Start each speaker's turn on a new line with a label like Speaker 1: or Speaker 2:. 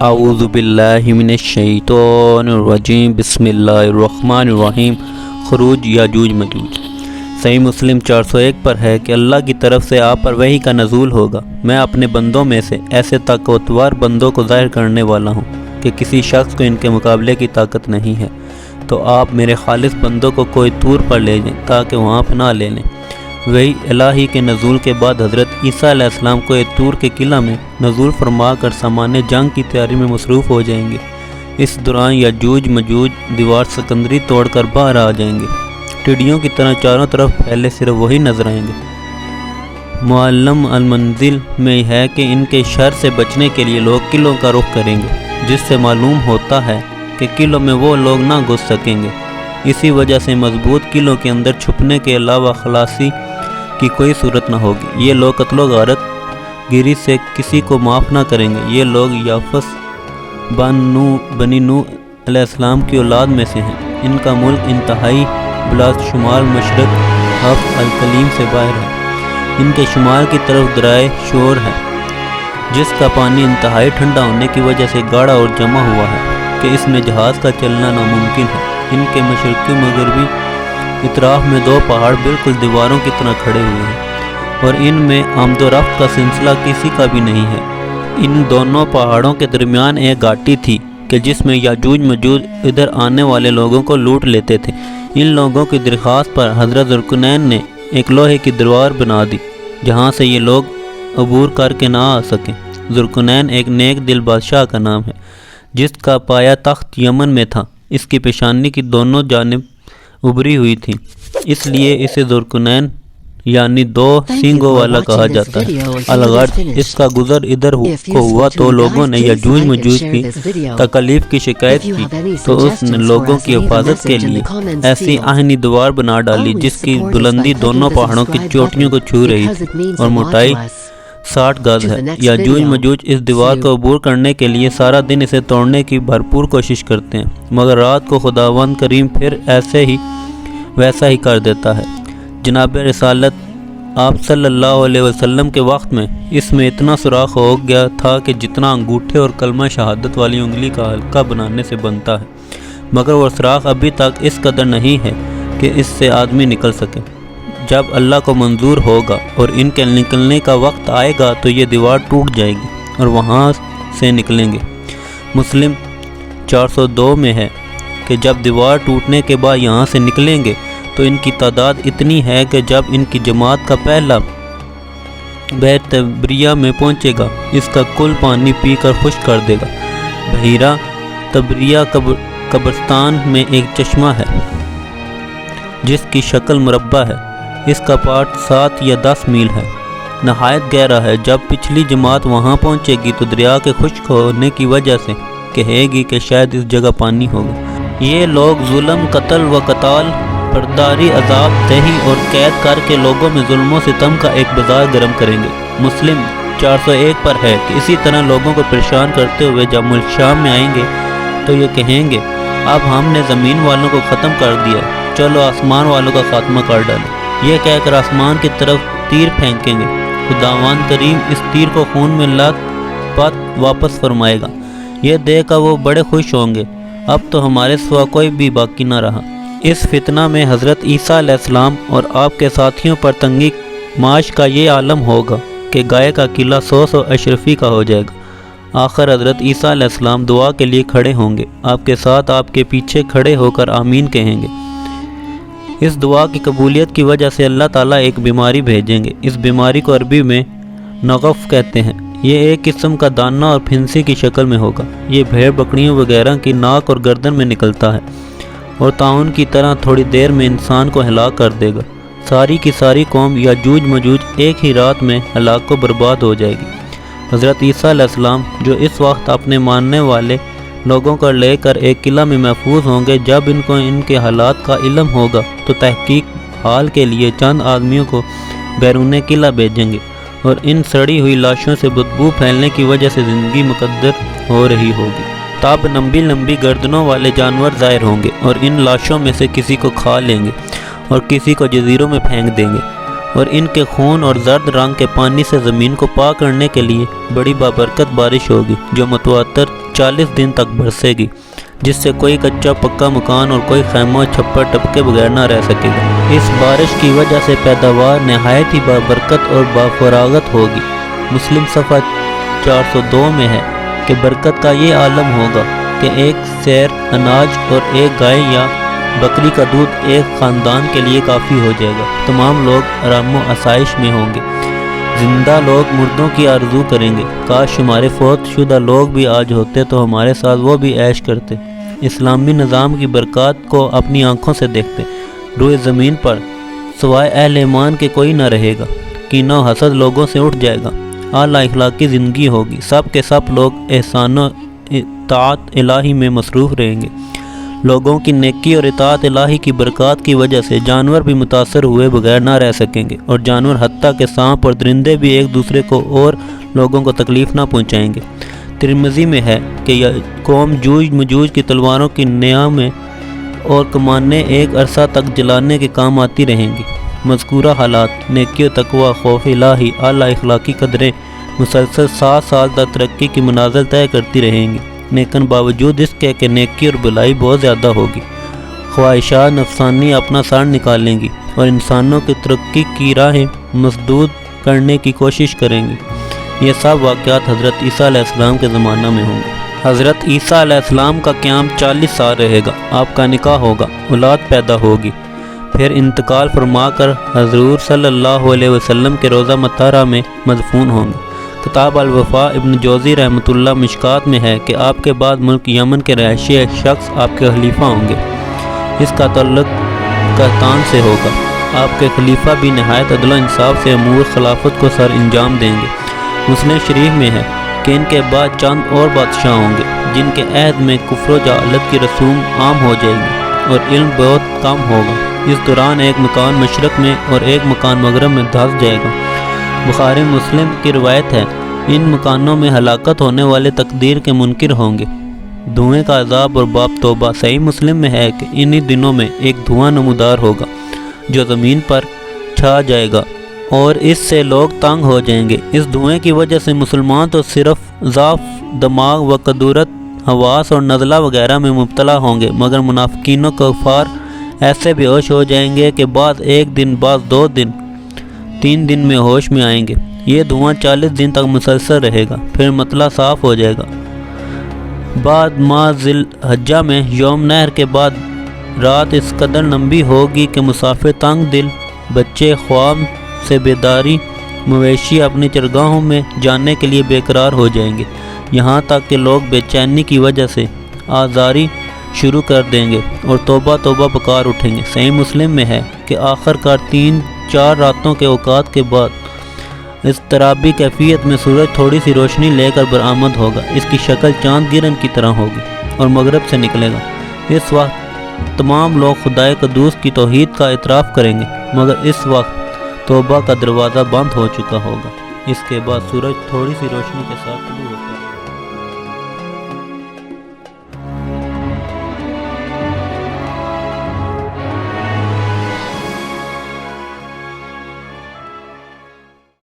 Speaker 1: اعوذ باللہ من الشیطان الرجیم بسم اللہ الرحمن الرحیم۔ خروج یاجوج ماجوج۔ صحیح مسلم 401 پر ہے کہ اللہ کی طرف سے آپ پر وحی کا نزول ہوگا۔ میں اپنے بندوں میں سے ایسے طاقتور بندوں کو ظاہر کرنے والا ہوں کہ کسی شخص کو ان کے مقابلے کی طاقت نہیں ہے، تو آپ میرے خالص بندوں کو کوئی طور پر لے جائیں تاکہ وہاں پناہ لے لیں۔ وحی الہی کے نزول کے بعد حضرت عیسیٰ علیہ السلام کو ایک طور کے قلعہ میں نزول فرما کر سامان جنگ کی تیاری میں مصروف ہو جائیں گے۔ اس دوران یاجوج ماجوج دیوار سکندری توڑ کر باہر آ جائیں گے۔ ٹڈیوں کی طرح چاروں طرف پھیلے صرف وہی نظر آئیں گے۔ معلم المنزل میں ہے کہ ان کے شر سے بچنے کے لیے لوگ قلعوں کا رخ کریں گے، جس سے معلوم ہوتا ہے کہ قلعوں میں وہ لوگ نہ گھس سکیں گے۔ اسی وجہ سے مضبوط قلعوں کے اندر چھپنے کے علاوہ خلاصی کی کوئی صورت نہ ہوگی۔ یہ لوگ قتل و غارت گیری سے کسی کو معاف نہ کریں گے۔ یہ لوگ یافس بنی نوح علیہ السلام کی اولاد میں سے ہیں۔ ان کا ملک انتہائی بلاد شمال مشرق حف الکلیم سے باہر ہے۔ ان کے شمال کی طرف درائے شور ہے، جس کا پانی انتہائی ٹھنڈا ہونے کی وجہ سے گاڑھا اور جمع ہوا ہے کہ اس میں جہاز کا چلنا ناممکن ہے۔ ان کے مشرقی مغربی اطراف میں دو پہاڑ بالکل دیواروں کی طرح کھڑے ہوئے ہیں، اور ان میں آمد و رفت کا سلسلہ کسی کا بھی نہیں ہے۔ ان دونوں پہاڑوں کے درمیان ایک گھاٹی تھی کہ جس میں یاجوج ماجوج ادھر آنے والے لوگوں کو لوٹ لیتے تھے۔ ان لوگوں کی درخواست پر حضرت ذوالقرنین نے ایک لوہے کی دیوار بنا دی جہاں سے یہ لوگ عبور کر کے نہ آ سکیں۔ ذوالقرنین ایک نیک دل بادشاہ کا نام ہے جس کا پایا تخت یمن میں تھا۔ اس کی پیشانی کی دونوں جانب ابری ہوئی تھی، اس لیے اسے ذوالقرنین یعنی دو سینگوں والا کہا جاتا ہے۔ الغرض اس کا گزر ادھر کو ہوا تو لوگوں نے یاجوج ماجوج کی تکالیف کی شکایت کی، تو اس نے لوگوں کی حفاظت کے لیے ایسی آہنی دیوار بنا ڈالی جس کی بلندی دونوں پہاڑوں کی چوٹیوں کو چھو رہی تھی اور موٹائی 60 گز ہے۔ یاجوج ماجوج اس دیوار کو عبور کرنے کے لیے سارا دن اسے توڑنے کی بھرپور کوشش کرتے ہیں، مگر رات کو خداوند کریم پھر ویسا ہی کر دیتا ہے۔ جناب رسالت آپ صلی اللہ علیہ وسلم کے وقت میں اس میں اتنا سوراخ ہو گیا تھا کہ جتنا انگوٹھے اور کلمہ شہادت والی انگلی کا حلقہ بنانے سے بنتا ہے، مگر وہ سوراخ ابھی تک اس قدر نہیں ہے کہ اس سے آدمی نکل سکے۔ جب اللہ کو منظور ہوگا اور ان کے نکلنے کا وقت آئے گا تو یہ دیوار ٹوٹ جائے گی اور وہاں سے نکلیں گے۔ مسلم 402 میں ہے کہ جب دیوار ٹوٹنے کے بعد یہاں سے نکلیں گے تو ان کی تعداد اتنی ہے کہ جب ان کی جماعت کا پہلا بحر تبریہ میں پہنچے گا اس کا کل پانی پی کر خشک کر دے گا۔ بحیرہ تبریہ قبرستان میں ایک چشمہ ہے جس کی شکل مربع ہے۔ اس کا پاٹ 7 یا 10 میل ہے، نہایت گہرا ہے۔ جب پچھلی جماعت وہاں پہنچے گی تو دریا کے خشک ہونے کی وجہ سے کہے گی کہ شاید اس جگہ پانی ہوگا۔ یہ لوگ ظلم، قتل و قتال، برداری، عذاب دہی اور قید کر کے لوگوں میں ظلم و ستم کا ایک بازار گرم کریں گے۔ مسلم 401 پر ہے کہ اسی طرح لوگوں کو پریشان کرتے ہوئے جب ملک شام میں آئیں گے تو یہ کہیں گے اب ہم نے زمین والوں کو ختم کر دیا، چلو آسمان والوں کا خاتمہ کر ڈالیں۔ یہ کہہ کر آسمان کی طرف تیر پھینکیں گے۔ خداوند کریم اس تیر کو خون میں لت پت واپس فرمائے گا۔ یہ دیکھ کر وہ بڑے خوش ہوں گے، اب تو ہمارے سوا کوئی بھی باقی نہ رہا۔ اس فتنہ میں حضرت عیسیٰ علیہ السلام اور آپ کے ساتھیوں پر تنگی معاش کا یہ عالم ہوگا کہ گائے کا قلعہ 100 اشرفی کا ہو جائے گا۔ آخر حضرت عیسیٰ علیہ السلام دعا کے لیے کھڑے ہوں گے، آپ کے ساتھ آپ کے پیچھے کھڑے ہو کر آمین کہیں گے۔ اس دعا کی قبولیت کی وجہ سے اللہ تعالیٰ ایک بیماری بھیجیں گے۔ اس بیماری کو عربی میں نغف کہتے ہیں۔ یہ ایک قسم کا دانہ اور پھنسی کی شکل میں ہوگا۔ یہ بھیڑ بکریوں وغیرہ کی ناک اور گردن میں نکلتا ہے اور طاعون کی طرح تھوڑی دیر میں انسان کو ہلاک کر دے گا۔ ساری کی ساری قوم یاجوج ماجوج ایک ہی رات میں ہلاک و برباد ہو جائے گی۔ حضرت عیسیٰ علیہ السلام جو اس وقت اپنے ماننے والے لوگوں کو لے کر ایک قلعہ میں محفوظ ہوں گے، جب ان کو ان کے حالات کا علم ہوگا تو تحقیق حال کے لیے چند آدمیوں کو بیرون قلعہ بھیجیں گے، اور ان سڑی ہوئی لاشوں سے بدبو پھیلنے کی وجہ سے زندگی مقدر ہو رہی ہوگی۔ تب لمبی لمبی گردنوں والے جانور ظاہر ہوں گے اور ان لاشوں میں سے کسی کو کھا لیں گے اور کسی کو جزیروں میں پھینک دیں گے، اور ان کے خون اور زرد رنگ کے پانی سے زمین کو پاک کرنے کے لیے بڑی بابرکت بارش ہوگی جو متواتر 40 دن تک برسے گی، جس سے کوئی کچا پکا مکان اور کوئی خیمہ چھپر ٹپکے بغیر نہ رہ سکے گا۔ اس بارش کی وجہ سے پیداوار نہایت ہی بابرکت اور بافراغت ہوگی۔ مسلم صفحہ 402 میں ہے کہ برکت کا یہ عالم ہوگا کہ ایک سیر اناج اور ایک گائے یا بکری کا دودھ ایک خاندان کے لیے کافی ہو جائے گا۔ تمام لوگ آرام و آسائش میں ہوں گے۔ زندہ لوگ مردوں کی آرزو کریں گے، کاش ہمارے فوت شدہ لوگ بھی آج ہوتے تو ہمارے ساتھ وہ بھی عیش کرتے، اسلامی نظام کی برکات کو اپنی آنکھوں سے دیکھتے۔ روئے زمین پر سوائے اہل ایمان کے کوئی نہ رہے گا، کینہ و حسد لوگوں سے اٹھ جائے گا، اعلیٰ اخلاقی زندگی ہوگی، سب کے سب لوگ احسان و اطاعت الہی میں مصروف رہیں گے۔ لوگوں کی نیکی اور اطاعت الہی کی برکات کی وجہ سے جانور بھی متاثر ہوئے بغیر نہ رہ سکیں گے، اور جانور حتیٰ کہ سانپ اور درندے بھی ایک دوسرے کو اور لوگوں کو تکلیف نہ پہنچائیں گے۔ ترمذی میں ہے کہ یہ قوم جوج مجوج کی تلواروں کی نیامیں اور کمانیں ایک عرصہ تک جلانے کے کام آتی رہیں گی۔ مذکورہ حالات نیکی و تقوی، خوف الہی، اعلیٰ اخلاقی قدریں مسلسل 7 سال تک ترقی کی منازل طے کرتی رہیں گی، لیکن باوجود اس کے کہ نیکی اور بلائی بہت زیادہ ہوگی، خواہشات نفسانی اپنا سر نکالیں گی اور انسانوں کی ترقی کی راہیں مسدود کرنے کی کوشش کریں گی۔ یہ سب واقعات حضرت عیسیٰ علیہ السلام کے زمانہ میں ہوں گے۔ حضرت عیسیٰ علیہ السلام کا قیام 40 سال رہے گا، آپ کا نکاح ہوگا، اولاد پیدا ہوگی، پھر انتقال فرما کر حضور صلی اللہ علیہ وسلم کے روضہ مطہرہ میں مدفون ہوں گے۔ کتاب الوفا ابن جوزی رحمۃ اللہ مشکات میں ہے کہ آپ کے بعد ملک یمن کے رہائشی ایک شخص آپ کے خلیفہ ہوں گے، اس کا تعلق قحطان سے ہوگا۔ آپ کے خلیفہ بھی نہایت عدل و انصاف سے امور خلافت کو سر انجام دیں گے۔ مسلم شریف میں ہے کہ ان کے بعد چند اور بادشاہ ہوں گے جن کے عہد میں کفر و جہالت کی رسوم عام ہو جائے گی اور علم بہت کم ہوگا۔ اس دوران ایک مکان مشرق میں اور ایک مکان مغرب میں دھنس جائے گا۔ بخاری مسلم کی روایت ہے، ان مکانوں میں ہلاکت ہونے والے تقدیر کے منکر ہوں گے، دھوئیں کا عذاب اور باب توبہ۔ صحیح مسلم میں ہے کہ انہی دنوں میں ایک دھواں نمودار ہوگا جو زمین پر چھا جائے گا اور اس سے لوگ تنگ ہو جائیں گے۔ اس دھوئیں کی وجہ سے مسلمان تو صرف ضعف دماغ و قدورت حواس اور نزلہ وغیرہ میں مبتلا ہوں گے، مگر منافقین و کفار ایسے بے ہوش ہو جائیں گے کہ بعض 1 دن، بعض 2 دن، 3 دن میں ہوش میں آئیں گے۔ یہ دھواں 40 دن تک مسلسل رہے گا، پھر مطلع صاف ہو جائے گا۔ بعد ماہ ذی الحجہ میں یوم نحر کے بعد رات اس قدر لمبی ہوگی کہ مسافر تنگ دل، بچے خواب سے بیداری، مویشی اپنی چرگاہوں میں جانے کے لیے بے قرار ہو جائیں گے، یہاں تک کہ لوگ بے چینی کی وجہ سے آزاری شروع کر دیں گے اور توبہ توبہ پکار اٹھیں گے۔ صحیح مسلم میں ہے کہ آخر کار 3-4 راتوں کے اوقات کے بعد اضطرابی کیفیت میں سورج تھوڑی سی روشنی لے کر برآمد ہوگا، اس کی شکل چاند گرہن کی طرح ہوگی اور مغرب سے نکلے گا۔ اس وقت تمام لوگ خدائے قدوس کی توحید کا اعتراف کریں گے، مگر اس وقت توبہ کا دروازہ بند ہو چکا ہوگا۔ اس کے بعد سورج تھوڑی سی روشنی کے ساتھ طلوع ہوگا۔